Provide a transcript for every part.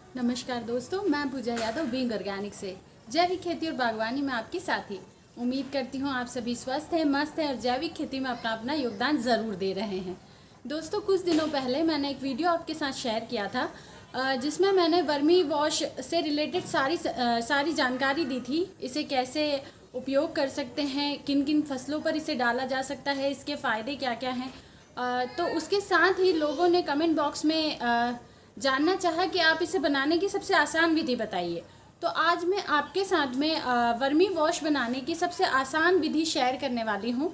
नमस्कार दोस्तों, मैं पूजा यादव बीइंग ऑर्गेनिक से जैविक खेती और बागवानी में आपकी साथी। उम्मीद करती हूँ आप सभी स्वस्थ हैं, मस्त हैं और जैविक खेती में अपना अपना योगदान ज़रूर दे रहे हैं। दोस्तों, कुछ दिनों पहले मैंने एक वीडियो आपके साथ शेयर किया था जिसमें मैंने वर्मी वॉश से रिलेटेड सारी जानकारी दी थी। इसे कैसे उपयोग कर सकते हैं, किन किन फसलों पर इसे डाला जा सकता है, इसके फ़ायदे क्या क्या हैं। तो उसके साथ ही लोगों ने कमेंट बॉक्स में जानना चाहा कि आप इसे बनाने की सबसे आसान विधि बताइए। तो आज मैं आपके साथ में वर्मी वॉश बनाने की सबसे आसान विधि शेयर करने वाली हूँ,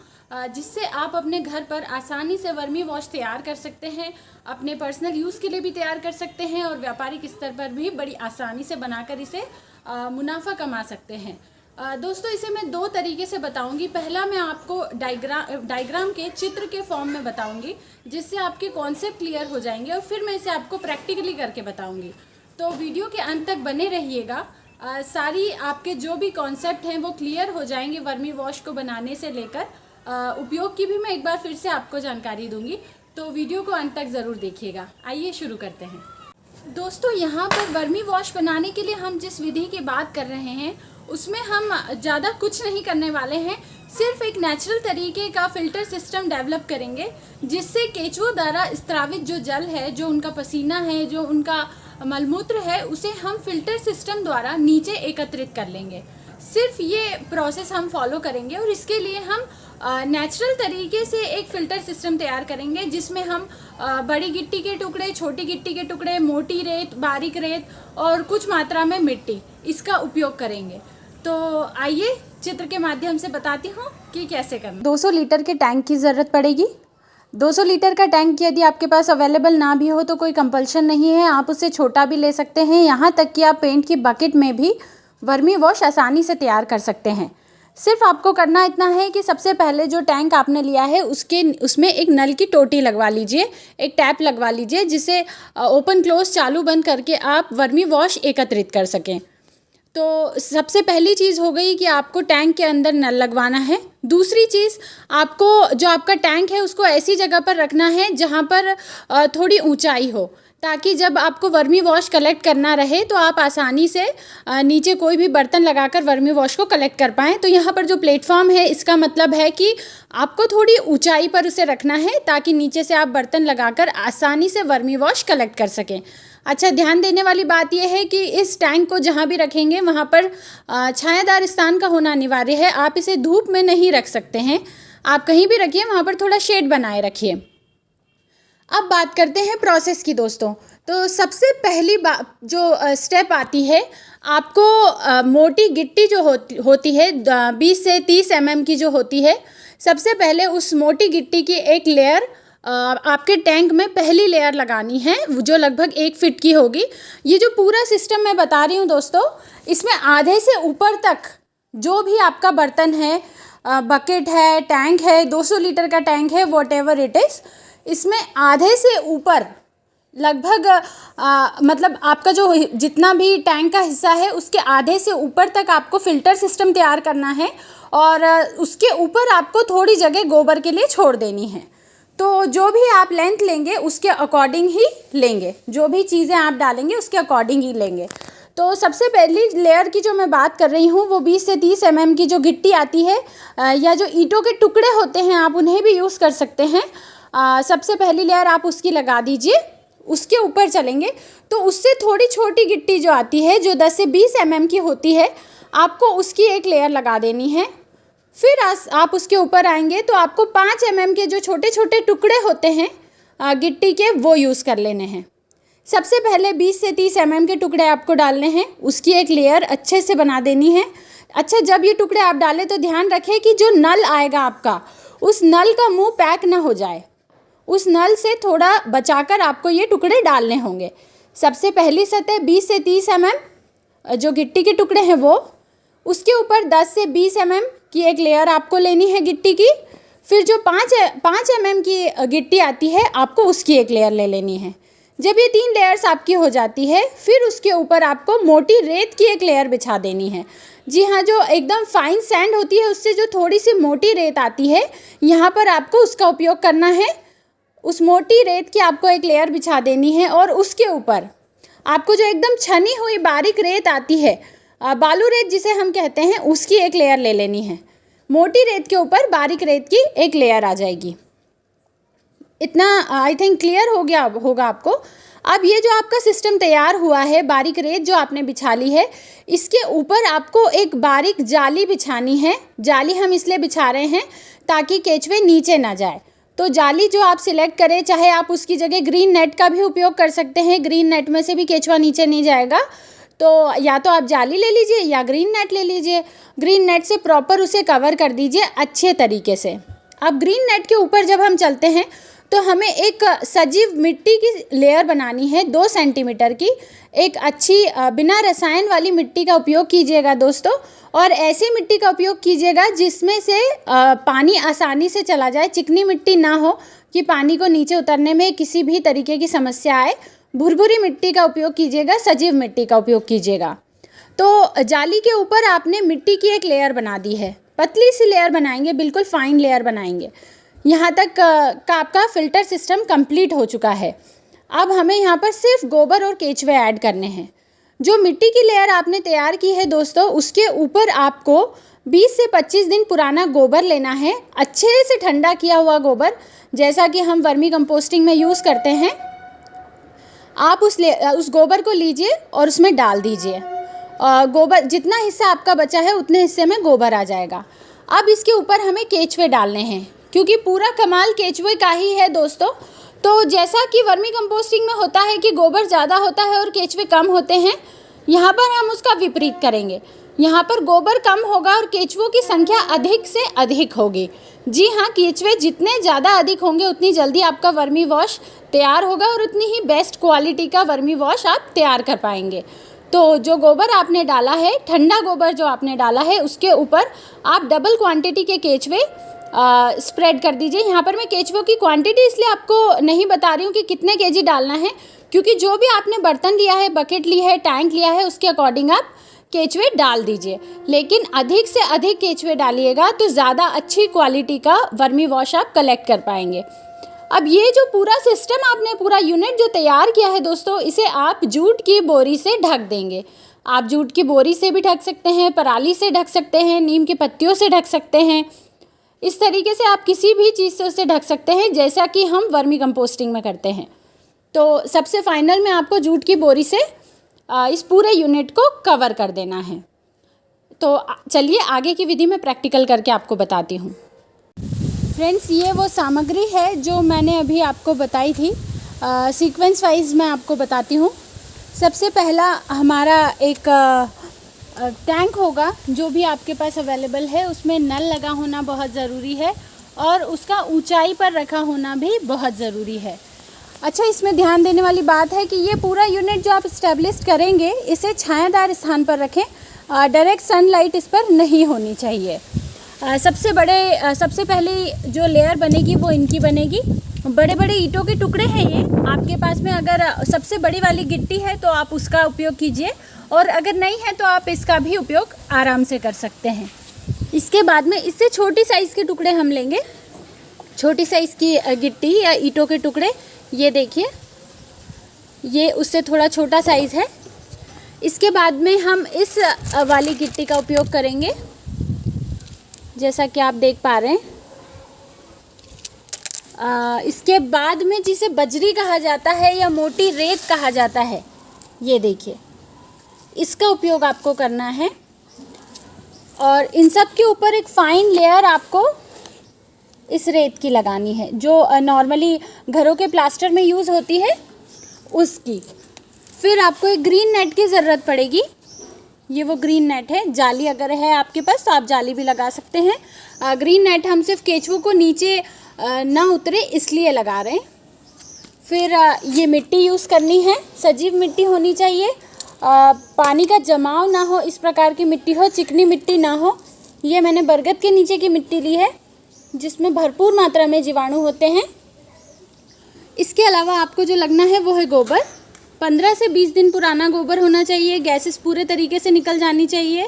जिससे आप अपने घर पर आसानी से वर्मी वॉश तैयार कर सकते हैं, अपने पर्सनल यूज़ के लिए भी तैयार कर सकते हैं और व्यापारिक स्तर पर भी बड़ी आसानी से बनाकर इसे मुनाफा कमा सकते हैं। दोस्तों, इसे मैं दो तरीके से बताऊंगी। पहला, मैं आपको डायग्राम के चित्र के फॉर्म में बताऊंगी, जिससे आपके कॉन्सेप्ट क्लियर हो जाएंगे और फिर मैं इसे आपको प्रैक्टिकली करके बताऊंगी। तो वीडियो के अंत तक बने रहिएगा। सारी आपके जो भी कॉन्सेप्ट हैं वो क्लियर हो जाएंगे वर्मी वॉश को बनाने से लेकर उपयोग की भी मैं एक बार फिर से आपको जानकारी दूंगी। तो वीडियो को अंत तक ज़रूर देखिएगा। आइए शुरू करते हैं। दोस्तों, यहाँ पर वर्मी वॉश बनाने के लिए हम जिस विधि की बात कर रहे हैं उसमें हम ज़्यादा कुछ नहीं करने वाले हैं। सिर्फ एक नेचुरल तरीके का फ़िल्टर सिस्टम डेवलप करेंगे, जिससे केंचुओं द्वारा स्त्रावित जो जल है, जो उनका पसीना है, जो उनका मलमूत्र है, उसे हम फ़िल्टर सिस्टम द्वारा नीचे एकत्रित कर लेंगे। सिर्फ ये प्रोसेस हम फॉलो करेंगे और इसके लिए हम नेचुरल तरीके से एक फ़िल्टर सिस्टम तैयार करेंगे, जिसमें हम बड़ी गिट्टी के टुकड़े, छोटी गिट्टी के टुकड़े, मोटी रेत, बारीक रेत और कुछ मात्रा में मिट्टी, इसका उपयोग करेंगे। तो आइए चित्र के माध्यम से बताती हूँ कि कैसे करना। 200 लीटर के टैंक की ज़रूरत पड़ेगी। 200 लीटर का टैंक यदि आपके पास अवेलेबल ना भी हो तो कोई कंपल्शन नहीं है, आप उससे छोटा भी ले सकते हैं। यहाँ तक कि आप पेंट की बकेट में भी वर्मी वॉश आसानी से तैयार कर सकते हैं। सिर्फ आपको करना इतना है कि सबसे पहले जो टैंक आपने लिया है उसमें एक नल की टोटी लगवा लीजिए, एक टैप लगवा लीजिए, जिसे ओपन क्लोज चालू बंद करके आप वर्मी वॉश एकत्रित कर सकें। तो सबसे पहली चीज़ हो गई कि आपको टैंक के अंदर नल लगवाना है। दूसरी चीज़, आपको जो आपका टैंक है उसको ऐसी जगह पर रखना है जहाँ पर थोड़ी ऊंचाई हो, ताकि जब आपको वर्मी वॉश कलेक्ट करना रहे तो आप आसानी से नीचे कोई भी बर्तन लगाकर वर्मी वॉश को कलेक्ट कर पाएँ। तो यहाँ पर जो प्लेटफॉर्म है, इसका मतलब है कि आपको थोड़ी ऊंचाई पर उसे रखना है, ताकि नीचे से आप बर्तन लगाकर आसानी से वर्मी वॉश कलेक्ट कर सकें। अच्छा, ध्यान देने वाली बात यह है कि इस टैंक को जहाँ भी रखेंगे वहाँ पर छायादार स्थान का होना अनिवार्य है। आप इसे धूप में नहीं रख सकते हैं, आप कहीं भी रखिए, वहाँ पर थोड़ा शेड बनाए रखिए। अब बात करते हैं प्रोसेस की दोस्तों। तो सबसे पहली बात जो स्टेप आती है, आपको मोटी गिट्टी जो होती है 20 से 30 mm की जो होती है, सबसे पहले उस मोटी गिट्टी की एक लेयर आपके टैंक में पहली लेयर लगानी है, जो लगभग 1 फीट की होगी। ये जो पूरा सिस्टम मैं बता रही हूँ दोस्तों, इसमें आधे से ऊपर तक जो भी आपका बर्तन है, बकेट है, टैंक है, 200 लीटर का टैंक है, वॉटेवर इट इज़, इसमें आधे से ऊपर लगभग मतलब आपका जो जितना भी टैंक का हिस्सा है उसके आधे से ऊपर तक आपको फ़िल्टर सिस्टम तैयार करना है और उसके ऊपर आपको थोड़ी जगह गोबर के लिए छोड़ देनी है। तो जो भी आप लेंथ लेंगे उसके अकॉर्डिंग ही लेंगे, जो भी चीज़ें आप डालेंगे उसके अकॉर्डिंग ही लेंगे। तो सबसे पहली लेयर की जो मैं बात कर रही हूँ वो 20 से 30 mm की जो गिट्टी आती है, या जो ईंटों के टुकड़े होते हैं आप उन्हें भी यूज़ कर सकते हैं। सबसे पहली लेयर आप उसकी लगा दीजिए। उसके ऊपर चलेंगे तो उससे थोड़ी छोटी गिट्टी जो आती है, जो 10 से 20 mm की होती है, आपको उसकी एक लेयर लगा देनी है। फिर आप उसके ऊपर आएंगे तो आपको 5 mm के जो छोटे छोटे टुकड़े होते हैं गिट्टी के, वो यूज़ कर लेने हैं। सबसे पहले 20 से 30 mm के टुकड़े आपको डालने हैं, उसकी एक लेयर अच्छे से बना देनी है। अच्छा, जब ये टुकड़े आप डालें तो ध्यान रखें कि जो नल आएगा आपका, उस नल का मुंह पैक ना हो जाए, उस नल से थोड़ा बचाकर आपको ये टुकड़े डालने होंगे। सबसे पहली सतह 20 से 30 mm जो गिट्टी के टुकड़े हैं वो, उसके ऊपर 10 से 20 mm की एक लेयर आपको लेनी है गिट्टी की। फिर जो 5 mm की गिट्टी आती है, आपको उसकी एक लेयर ले लेनी है। जब ये 3 लेयर्स आपकी हो जाती है, फिर उसके ऊपर आपको मोटी रेत की एक लेयर बिछा देनी है। जी हाँ, जो एकदम फाइन सैंड होती है उससे जो थोड़ी सी मोटी रेत आती है, यहाँ पर आपको उसका उपयोग करना है। उस मोटी रेत की आपको एक लेयर बिछा देनी है और उसके ऊपर आपको जो एकदम छनी हुई बारीक रेत आती है, बालू रेत जिसे हम कहते हैं, उसकी एक लेयर ले लेनी है। मोटी रेत के ऊपर बारीक रेत की एक लेयर आ जाएगी। इतना आई थिंक क्लियर हो गया होगा आपको। अब ये जो आपका सिस्टम तैयार हुआ है, बारीक रेत जो आपने बिछा ली है, इसके ऊपर आपको एक बारीक जाली बिछानी है। जाली हम इसलिए बिछा रहे हैं ताकि केचुए नीचे ना जाए। तो जाली जो आप सिलेक्ट करें, चाहे आप उसकी जगह ग्रीन नेट का भी उपयोग कर सकते हैं, ग्रीन नेट में से भी केचुआ नीचे नहीं जाएगा। तो या तो आप जाली ले लीजिए या ग्रीन नेट ले लीजिए। ग्रीन नेट से प्रॉपर उसे कवर कर दीजिए अच्छे तरीके से। अब ग्रीन नेट के ऊपर जब हम चलते हैं तो हमें एक सजीव मिट्टी की लेयर बनानी है 2 सेंटीमीटर की। एक अच्छी बिना रसायन वाली मिट्टी का उपयोग कीजिएगा दोस्तों, और ऐसी मिट्टी का उपयोग कीजिएगा जिसमें से पानी आसानी से चला जाए। चिकनी मिट्टी ना हो कि पानी को नीचे उतरने में किसी भी तरीके की समस्या आए। भुरभुरी मिट्टी का उपयोग कीजिएगा, सजीव मिट्टी का उपयोग कीजिएगा। तो जाली के ऊपर आपने मिट्टी की एक लेयर बना दी है, पतली सी लेयर बनाएंगे, बिल्कुल फाइन लेयर बनाएंगे। यहाँ तक का आपका फ़िल्टर सिस्टम कंप्लीट हो चुका है। अब हमें यहाँ पर सिर्फ गोबर और केचुए ऐड करने हैं। जो मिट्टी की लेयर आपने तैयार की है दोस्तों, उसके ऊपर आपको 20 से 25 दिन पुराना गोबर लेना है, अच्छे से ठंडा किया हुआ गोबर, जैसा कि हम वर्मी कंपोस्टिंग में यूज़ करते हैं। आप उस गोबर को लीजिए और उसमें डाल दीजिए। गोबर जितना हिस्सा आपका बचा है उतने हिस्से में गोबर आ जाएगा। अब इसके ऊपर हमें केचुए डालने हैं, क्योंकि पूरा कमाल केचुए का ही है दोस्तों। तो जैसा कि वर्मी कंपोस्टिंग में होता है कि गोबर ज़्यादा होता है और केचुए कम होते हैं, यहाँ पर हम उसका विपरीत करेंगे। यहाँ पर गोबर कम होगा और केचुओं की संख्या अधिक से अधिक होगी। जी हाँ, केचुए जितने ज़्यादा अधिक होंगे उतनी जल्दी आपका वर्मी वॉश तैयार होगा और उतनी ही बेस्ट क्वालिटी का वर्मी वॉश आप तैयार कर पाएंगे। तो जो गोबर आपने डाला है, ठंडा गोबर जो आपने डाला है, उसके ऊपर आप डबल क्वांटिटी के केचुए स्प्रेड कर दीजिए। यहाँ पर मैं केचुओं की क्वांटिटी इसलिए आपको नहीं बता रही हूँ कि कितने केजी डालना है, क्योंकि जो भी आपने बर्तन लिया है, बकेट लिया है, टैंक लिया है, उसके अकॉर्डिंग आप केचुए डाल दीजिए। लेकिन अधिक से अधिक केचुए डालिएगा तो ज़्यादा अच्छी क्वालिटी का वर्मी वॉश आप कलेक्ट कर पाएंगे। अब ये जो पूरा सिस्टम आपने, पूरा यूनिट जो तैयार किया है दोस्तों, इसे आप जूट की बोरी से ढक देंगे। आप जूट की बोरी से भी ढक सकते हैं, पराली से ढक सकते हैं, नीम की पत्तियों से ढक सकते हैं। इस तरीके से आप किसी भी चीज़ से उसे ढक सकते हैं, जैसा कि हम वर्मी कंपोस्टिंग में करते हैं। तो सबसे फाइनल में आपको जूट की बोरी से इस पूरे यूनिट को कवर कर देना है। तो चलिए आगे की विधि में प्रैक्टिकल करके आपको बताती हूँ। फ्रेंड्स, ये वो सामग्री है जो मैंने अभी आपको बताई थी। सीक्वेंस वाइज मैं आपको बताती हूँ। सबसे पहला हमारा एक टैंक होगा, जो भी आपके पास अवेलेबल है। उसमें नल लगा होना बहुत ज़रूरी है और उसका ऊंचाई पर रखा होना भी बहुत ज़रूरी है। अच्छा, इसमें ध्यान देने वाली बात है कि ये पूरा यूनिट जो आप इस्टेब्लिश करेंगे, इसे छायादार स्थान पर रखें। डायरेक्ट सनलाइट इस पर नहीं होनी चाहिए। सबसे पहले जो लेयर बनेगी वो इनकी बनेगी। बड़े बड़े ईंटों के टुकड़े हैं ये। आपके पास में अगर सबसे बड़ी वाली गिट्टी है तो आप उसका उपयोग कीजिए, और अगर नहीं है तो आप इसका भी उपयोग आराम से कर सकते हैं। इसके बाद में इससे छोटी साइज़ के टुकड़े हम लेंगे, छोटी साइज़ की गिट्टी या ईंटों के टुकड़े। ये देखिए, ये उससे थोड़ा छोटा साइज़ है। इसके बाद में हम इस वाली गिट्टी का उपयोग करेंगे, जैसा कि आप देख पा रहे हैं। इसके बाद में जिसे बजरी कहा जाता है या मोटी रेत कहा जाता है, ये देखिए, इसका उपयोग आपको करना है। और इन सब के ऊपर एक फाइन लेयर आपको इस रेत की लगानी है, जो नॉर्मली घरों के प्लास्टर में यूज़ होती है, उसकी। फिर आपको एक ग्रीन नेट की ज़रूरत पड़ेगी। ये वो ग्रीन नेट है। जाली अगर है आपके पास तो आप जाली भी लगा सकते हैं। ग्रीन नेट हम सिर्फ केचुओं को नीचे ना उतरे इसलिए लगा रहे हैं। फिर ये मिट्टी यूज़ करनी है, सजीव मिट्टी होनी चाहिए। पानी का जमाव ना हो, इस प्रकार की मिट्टी हो, चिकनी मिट्टी ना हो। ये मैंने बरगद के नीचे की मिट्टी ली है, जिसमें भरपूर मात्रा में जीवाणु होते हैं। इसके अलावा आपको जो लगना है वो है गोबर। 15 से 20 दिन पुराना गोबर होना चाहिए। गैसेस पूरे तरीके से निकल जानी चाहिए।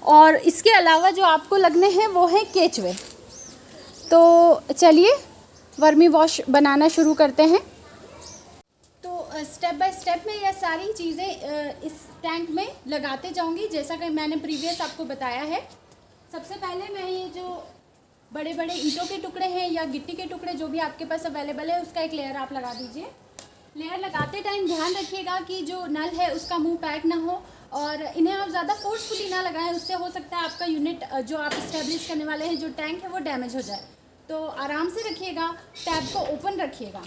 और इसके अलावा जो आपको लगने हैं वो है केचुए। तो चलिए वर्मी वॉश बनाना शुरू करते हैं। तो स्टेप बाय स्टेप में यह सारी चीज़ें इस टैंक में लगाते जाऊंगी, जैसा कि मैंने प्रीवियस आपको बताया है। सबसे पहले मैं ये जो बड़े बड़े ईंटों के टुकड़े हैं या गिट्टी के टुकड़े जो भी आपके पास अवेलेबल है, उसका एक लेयर आप लगा दीजिए। लेयर लगाते टाइम ध्यान रखिएगा कि जो नल है उसका मुंह पैक ना हो, और इन्हें आप ज़्यादा फोर्सफुली ना लगाएं, उससे हो सकता है आपका यूनिट जो आप इस्टेब्लिश करने वाले हैं, जो टैंक है, वो डैमेज हो जाए। तो आराम से रखिएगा, टैब को ओपन रखिएगा।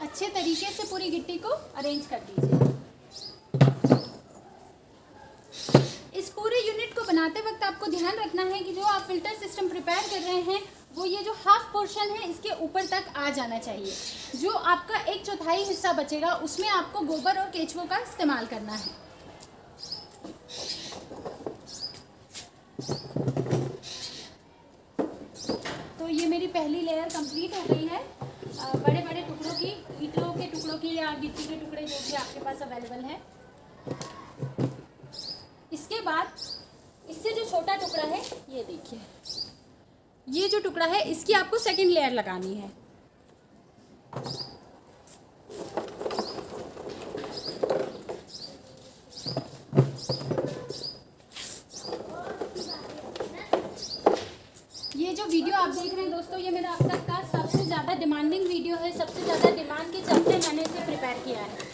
अच्छे तरीके से पूरी गिट्टी को अरेंज कर दीजिए। इस पूरे यूनिट को बनाते वक्त आपको ध्यान रखना है कि जो आप फिल्टर सिस्टम प्रिपेयर कर रहे हैं, वो ये जो हाफ पोर्शन है इसके ऊपर तक आ जाना चाहिए। जो आपका 1/4 हिस्सा बचेगा उसमें आपको गोबर और केचुओं का इस्तेमाल करना है। तो ये मेरी पहली लेयर कंप्लीट हो गई है। बड़े बड़े टुकड़ों की, ईंटों के टुकड़ों की या गिट्टी के टुकड़े जो भी आपके पास अवेलेबल है। इसके बाद इससे जो छोटा टुकड़ा है, ये देखिए, ये जो टुकड़ा है इसकी आपको सेकंड लेयर लगानी है। ये जो वीडियो आप देख रहे हैं दोस्तों, ये मेरा अब तक का सबसे ज़्यादा डिमांडिंग वीडियो है। सबसे ज़्यादा डिमांड के चलते मैंने इसे प्रिपेयर किया है।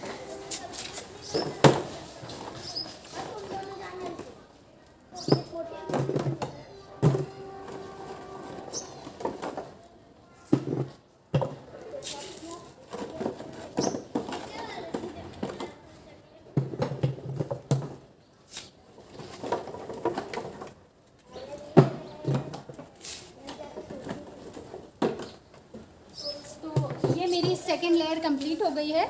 मेरी सेकेंड लेयर कंप्लीट हो गई है।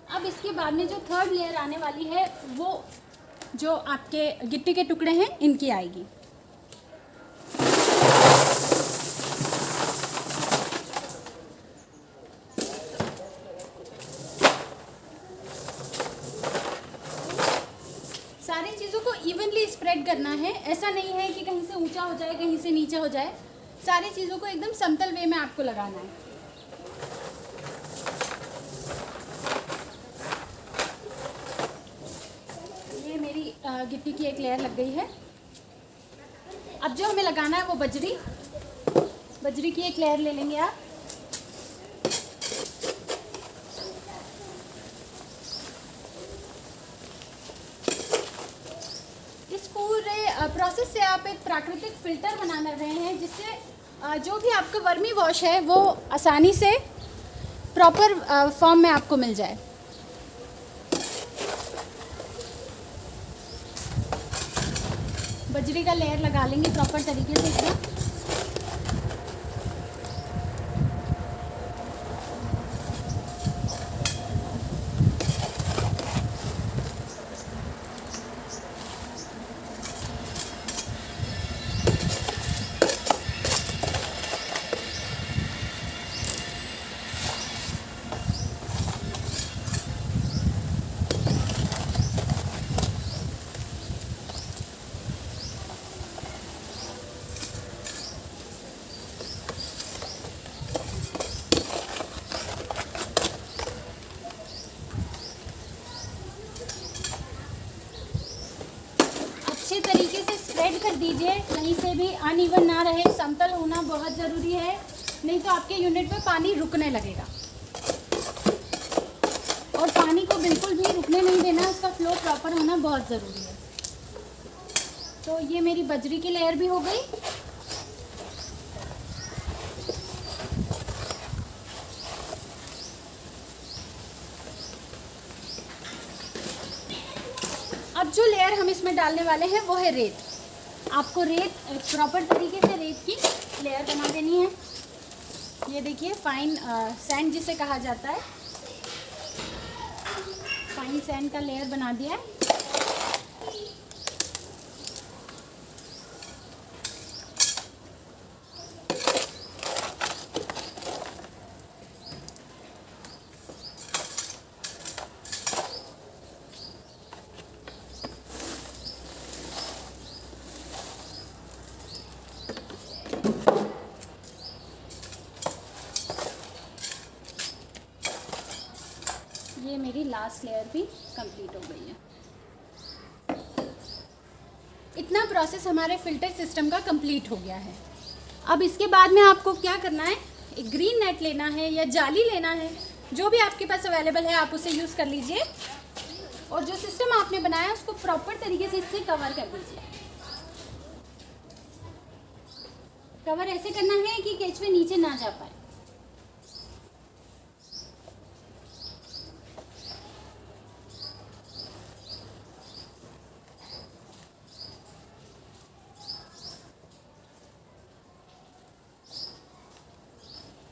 अब इसके बाद में जो थर्ड लेयर आने वाली है, वो जो आपके गिट्टी के टुकड़े हैं इनकी आएगी। सारी चीज़ों को इवनली स्प्रेड करना है। ऐसा नहीं है कि कहीं से ऊंचा हो जाए, कहीं से नीचा हो जाए। सारी चीज़ों को एकदम समतल वे में आपको लगाना है। ये मेरी गिट्टी की एक लेयर लग गई है। अब जो हमें लगाना है वो बजरी की एक लेयर ले लेंगे आप। इस पूरे प्रोसेस से आप एक प्राकृतिक फिल्टर बना रहे हैं, जिससे जो भी आपका वर्मी वॉश है वो आसानी से प्रॉपर फॉर्म में आपको मिल जाए। बजरी का लेयर लगा लेंगे प्रॉपर तरीके से एकदम। अच्छे तरीके से स्प्रेड कर दीजिए, कहीं से भी अनइवन ना रहे। समतल होना बहुत ज़रूरी है, नहीं तो आपके यूनिट में पानी रुकने लगेगा। और पानी को बिल्कुल भी रुकने नहीं देना, उसका फ्लो प्रॉपर होना बहुत ज़रूरी है। तो ये मेरी बजरी की लेयर भी हो गई। अब जो लेयर हम इसमें डालने वाले हैं वो है रेत। आपको रेत प्रॉपर तरीके से रेत की लेयर बना देनी है। ये देखिए, फाइन सैंड जिसे कहा जाता है, फाइन सैंड का लेयर बना दिया है। ये मेरी लास्ट लेयर भी कंप्लीट हो गई है। इतना प्रोसेस हमारे फिल्टर सिस्टम का कंप्लीट हो गया है। अब इसके बाद में आपको क्या करना है, एक ग्रीन नेट लेना है या जाली लेना है, जो भी आपके पास अवेलेबल है आप उसे यूज़ कर लीजिए। और जो सिस्टम आपने बनाया है उसको प्रॉपर तरीके से इससे कवर कर दीजिए। कवर ऐसे करना है कि केचुए नीचे ना जा पाए।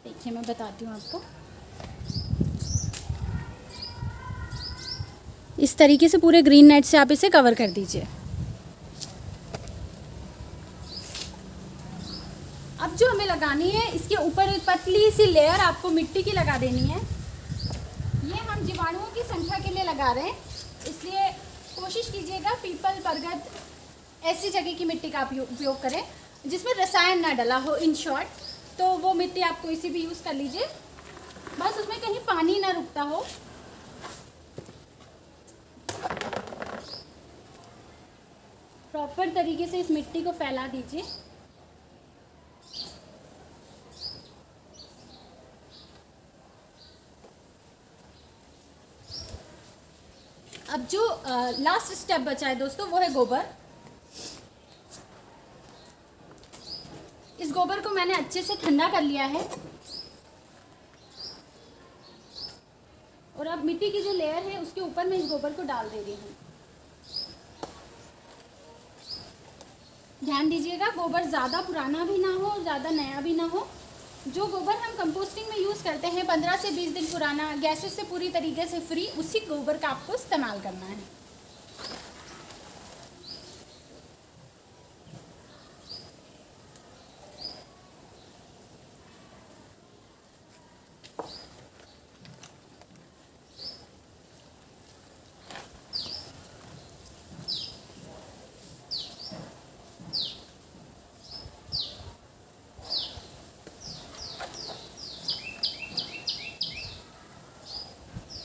देखिए मैं बताती हूँ आपको, इस तरीके से पूरे ग्रीन नेट से आप इसे कवर कर दीजिए। अब जो हमें लगानी है, इसके ऊपर एक पतली सी लेयर आपको मिट्टी की लगा देनी है। ये हम जीवाणुओं की संख्या के लिए लगा रहे हैं, इसलिए कोशिश कीजिएगा पीपल, बरगद ऐसी जगह की मिट्टी का आप उपयोग करें जिसमें रसायन ना डला हो। इन शॉर्ट, तो वो मिट्टी आप कोई सी भी यूज़ कर लीजिए, बस उसमें कहीं पानी ना रुकता हो। प्रॉपर तरीके से इस मिट्टी को फैला दीजिए। अब जो लास्ट स्टेप बचा है दोस्तों, वो है गोबर। इस गोबर को मैंने अच्छे से ठंडा कर लिया है और अब मिट्टी की जो लेयर है उसके ऊपर मैं इस गोबर को डाल दे रही हूँ। ध्यान दीजिएगा, गोबर ज़्यादा पुराना भी ना हो, ज़्यादा नया भी ना हो। जो गोबर हम कंपोस्टिंग में यूज़ करते हैं 15 से 20 दिन पुराना, गैसेस से पूरी तरीके से फ्री, उसी गोबर का आपको इस्तेमाल करना है।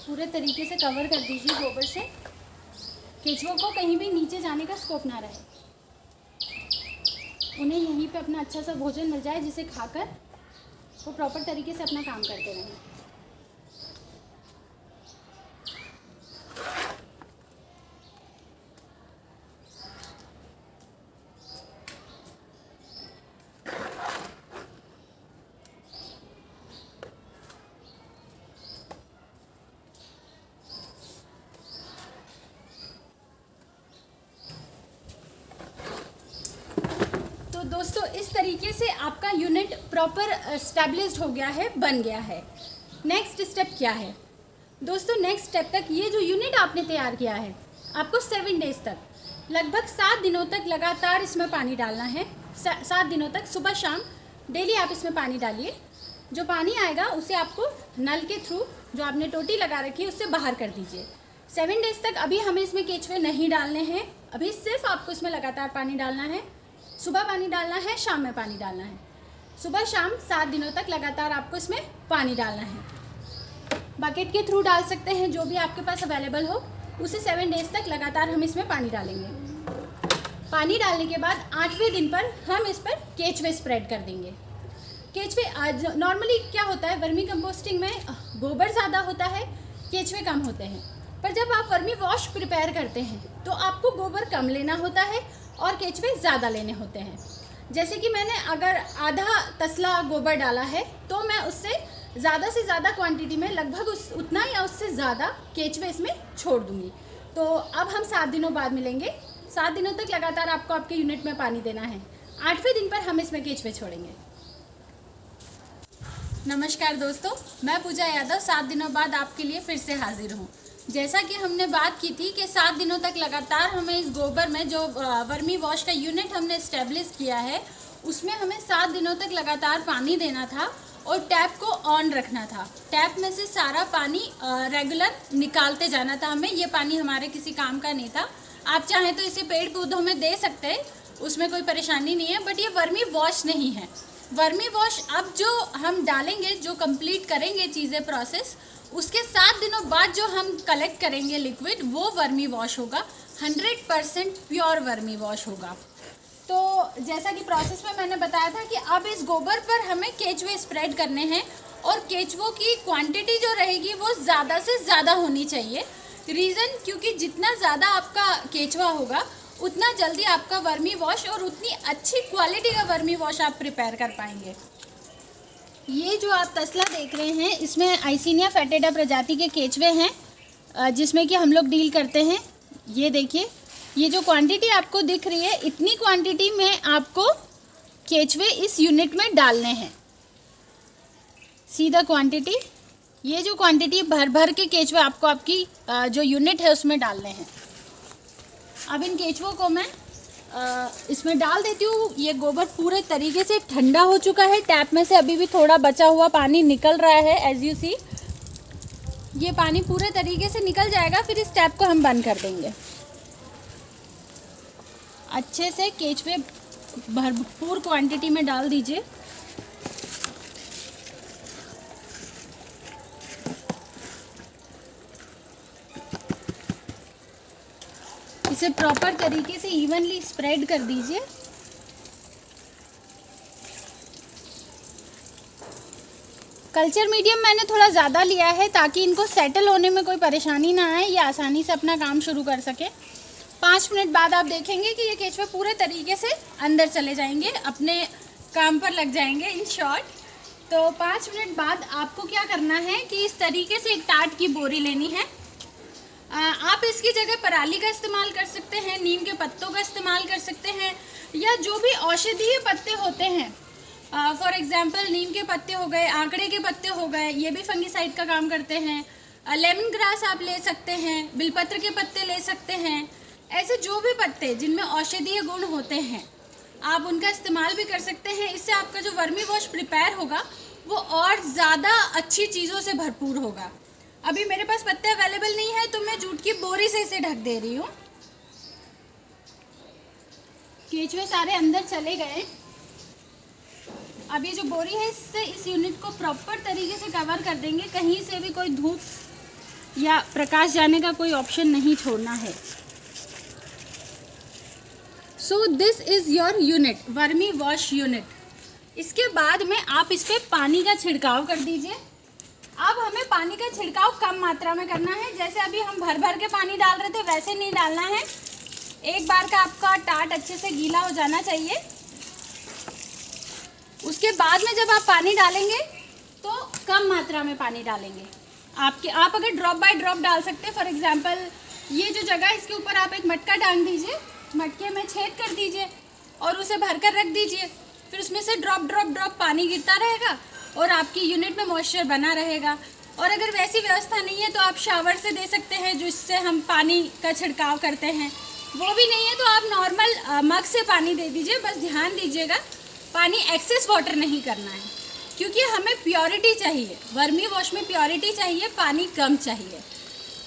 पूरे तरीके से कवर कर दीजिए गोबर से, केचुओं को कहीं भी नीचे जाने का स्कोप ना रहे। उन्हें यहीं पे अपना अच्छा सा भोजन मिल जाए जिसे खाकर वो प्रॉपर तरीके से अपना काम करते रहें। दोस्तों इस तरीके से आपका यूनिट प्रॉपर एस्टैब्लिश्ड हो गया है, बन गया है। नेक्स्ट स्टेप क्या है दोस्तों? नेक्स्ट स्टेप तक ये जो यूनिट आपने तैयार किया है, आपको 7 डेज तक, लगभग 7 दिनों तक लगातार इसमें पानी डालना है। 7 दिनों तक सुबह शाम डेली आप इसमें पानी डालिए। जो पानी आएगा उसे आपको नल के थ्रू, जो आपने टोटी लगा रखी है, उससे बाहर कर दीजिए। 7 डेज तक अभी हमें इसमें केचुए नहीं डालने हैं, अभी सिर्फ आपको इसमें लगातार पानी डालना है। सुबह पानी डालना है, शाम में पानी डालना है। सुबह शाम 7 दिनों तक लगातार आपको इसमें पानी डालना है। बकेट के थ्रू डाल सकते हैं, जो भी आपके पास अवेलेबल हो, उसे 7 डेज तक लगातार हम इसमें पानी डालेंगे। पानी डालने के बाद 8वें दिन पर हम इस पर केचुए स्प्रेड कर देंगे। केचुए आज नॉर्मली क्या होता है, वर्मी कंपोस्टिंग में गोबर ज़्यादा होता है, केचुए कम होते हैं। पर जब आप वर्मी वॉश प्रिपेयर करते हैं तो आपको गोबर कम लेना होता है और केचुए ज़्यादा लेने होते हैं। जैसे कि मैंने अगर आधा तसला गोबर डाला है तो मैं उससे ज़्यादा से ज़्यादा क्वांटिटी में, लगभग उतना या उससे ज़्यादा केचुए इसमें छोड़ दूँगी। तो अब हम 7 दिनों बाद मिलेंगे। 7 दिनों तक लगातार आपको आपके यूनिट में पानी देना है। 8वें दिन पर हम इसमें केचुए छोड़ेंगे। नमस्कार दोस्तों, मैं पूजा यादव 7 दिनों बाद आपके लिए फिर से हाजिर हूँ। जैसा कि हमने बात की थी कि 7 दिनों तक लगातार हमें इस गोबर में, जो वर्मी वॉश का यूनिट हमने इस्टेब्लिश किया है, उसमें हमें 7 दिनों तक लगातार पानी देना था और टैप को ऑन रखना था। टैप में से सारा पानी रेगुलर निकालते जाना था हमें। ये पानी हमारे किसी काम का नहीं था। आप चाहें तो इसे पेड़ पौधों में दे सकते हैं, उसमें कोई परेशानी नहीं है, बट ये वर्मी वॉश नहीं है। वर्मी वॉश अब जो हम डालेंगे, जो कंप्लीट करेंगे चीज़ें प्रोसेस, उसके 7 दिनों बाद जो हम कलेक्ट करेंगे लिक्विड, वो वर्मी वॉश होगा, 100% प्योर वर्मी वॉश होगा। तो जैसा कि प्रोसेस में मैंने बताया था कि अब इस गोबर पर हमें केचुए स्प्रेड करने हैं और केचुओं की क्वांटिटी जो रहेगी वो ज़्यादा से ज़्यादा होनी चाहिए। रीज़न, क्योंकि जितना ज़्यादा आपका केचुआ होगा उतना जल्दी आपका वर्मी वॉश और उतनी अच्छी क्वालिटी का वर्मी वॉश आप प्रिपेयर कर पाएंगे। ये जो आप तसला देख रहे हैं, इसमें आइसिनिया फेटेडा प्रजाति के केचुए हैं जिसमें कि हम लोग डील करते हैं। ये देखिए, ये जो क्वांटिटी आपको दिख रही है, इतनी क्वांटिटी में आपको केचुए इस यूनिट में डालने हैं। सीधा क्वांटिटी, ये जो क्वांटिटी भर भर के केचुए आपको आपकी जो यूनिट है उसमें डालने हैं। अब इन केचुओं को मैं इसमें डाल देती हूँ। ये गोबर पूरे तरीके से ठंडा हो चुका है। टैप में से अभी भी थोड़ा बचा हुआ पानी निकल रहा है, एज यू सी। ये पानी पूरे तरीके से निकल जाएगा, फिर इस टैप को हम बंद कर देंगे। अच्छे से केचुए भरपूर क्वांटिटी में डाल दीजिए। इसे प्रॉपर तरीके से इवनली स्प्रेड कर दीजिए। कल्चर मीडियम मैंने थोड़ा ज़्यादा लिया है ताकि इनको सेटल होने में कोई परेशानी ना आए, ये आसानी से अपना काम शुरू कर सके। 5 मिनट बाद आप देखेंगे कि ये केचुए पूरे तरीके से अंदर चले जाएंगे, अपने काम पर लग जाएंगे इन शॉर्ट। तो 5 मिनट बाद आपको क्या करना है कि इस तरीके से एक टाट की बोरी लेनी है। आप इसकी जगह पराली का इस्तेमाल कर सकते हैं, नीम के पत्तों का इस्तेमाल कर सकते हैं, या जो भी औषधीय पत्ते होते हैं, फॉर एग्जांपल नीम के पत्ते हो गए, आंकड़े के पत्ते हो गए, ये भी फंगिसाइड का काम करते हैं। लेमन ग्रास आप ले सकते हैं, बिलपत्र के पत्ते ले सकते हैं। ऐसे जो भी पत्ते जिनमें औषधीय गुण होते हैं आप उनका इस्तेमाल भी कर सकते हैं। इससे आपका जो वर्मी वॉश प्रिपेयर होगा वो और ज़्यादा अच्छी चीज़ों से भरपूर होगा। अभी मेरे पास पत्ते अवेलेबल नहीं है तो मैं जूट की बोरी से इसे ढक दे रही हूँ। केचुए सारे अंदर चले गए। अब ये जो बोरी है इससे इस यूनिट को प्रॉपर तरीके से कवर कर देंगे, कहीं से भी कोई धूप या प्रकाश जाने का कोई ऑप्शन नहीं छोड़ना है। So this is your unit, vermi wash unit. इसके बाद में आप इस पर पानी का छिड़काव कर दीजिए। अब हमें पानी का छिड़काव कम मात्रा में करना है। जैसे अभी हम भर भर के पानी डाल रहे थे वैसे नहीं डालना है। एक बार का आपका टाट अच्छे से गीला हो जाना चाहिए। उसके बाद में जब आप पानी डालेंगे तो कम मात्रा में पानी डालेंगे। आप अगर ड्रॉप बाय ड्रॉप डाल सकते हैं। फॉर एग्जांपल ये जो जगह है इसके ऊपर आप एक मटका टांग दीजिए, मटके में छेद कर दीजिए और उसे भर कर रख दीजिए। फिर उसमें से ड्रॉप ड्रॉप ड्रॉप पानी गिरता रहेगा और आपकी यूनिट में मॉइस्चर बना रहेगा। और अगर वैसी व्यवस्था नहीं है तो आप शावर से दे सकते हैं, जिससे हम पानी का छिड़काव करते हैं। वो भी नहीं है तो आप नॉर्मल मग से पानी दे दीजिए। बस ध्यान दीजिएगा पानी एक्सेस वाटर नहीं करना है, क्योंकि हमें प्योरिटी चाहिए। वर्मी वॉश में प्योरिटी चाहिए, पानी कम चाहिए।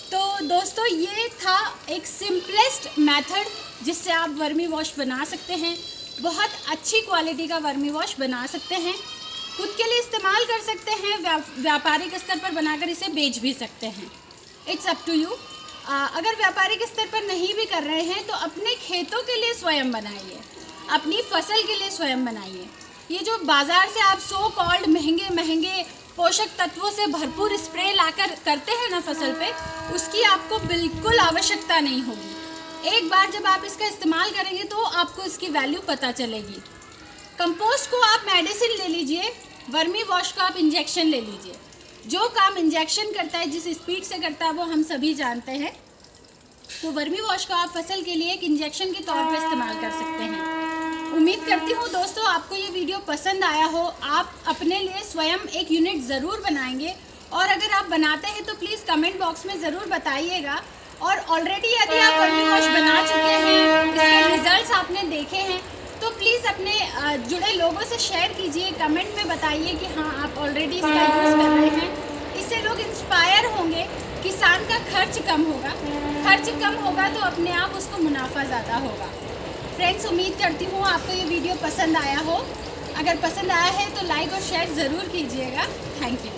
तो दोस्तों ये था एक सिंपलेस्ट मेथड जिससे आप वर्मी वॉश बना सकते हैं। बहुत अच्छी क्वालिटी का वर्मी वॉश बना सकते हैं, खुद के लिए इस्तेमाल कर सकते हैं, व्यापारिक स्तर पर बनाकर इसे बेच भी सकते हैं। It's up to you. अगर व्यापारिक स्तर पर नहीं भी कर रहे हैं तो अपने खेतों के लिए स्वयं बनाइए, अपनी फसल के लिए स्वयं बनाइए। ये जो बाज़ार से आप सो कॉल्ड महंगे महंगे पोषक तत्वों से भरपूर स्प्रे लाकर करते हैं ना फसल पे, उसकी आपको बिल्कुल आवश्यकता नहीं होगी। एक बार जब आप इसका इस्तेमाल करेंगे तो आपको इसकी वैल्यू पता चलेगी। कंपोस्ट को आप मेडिसिन ले लीजिए, वर्मी वॉश को आप इंजेक्शन ले लीजिए। जो काम इंजेक्शन करता है, जिस स्पीड से करता है, वो हम सभी जानते हैं। तो वर्मी वॉश को आप फसल के लिए एक इंजेक्शन के तौर पर इस्तेमाल कर सकते हैं। उम्मीद करती हूँ दोस्तों आपको ये वीडियो पसंद आया हो। आप अपने लिए स्वयं एक यूनिट ज़रूर बनाएंगे, और अगर आप बनाते हैं तो प्लीज़ कमेंट बॉक्स में ज़रूर बताइएगा। और ऑलरेडी यदि आप वर्मी वॉश बना चुके हैं, इसके रिजल्ट्स आपने देखे हैं, तो प्लीज़ अपने जुड़े लोगों से शेयर कीजिए, कमेंट में बताइए कि हाँ आप ऑलरेडी इसका यूज़ कर रहे हैं। इससे लोग इंस्पायर होंगे, किसान का खर्च कम होगा, खर्च कम होगा तो अपने आप उसको मुनाफा ज़्यादा होगा। फ्रेंड्स, उम्मीद करती हूँ आपको ये वीडियो पसंद आया हो। अगर पसंद आया है तो लाइक और शेयर ज़रूर कीजिएगा। Thank you.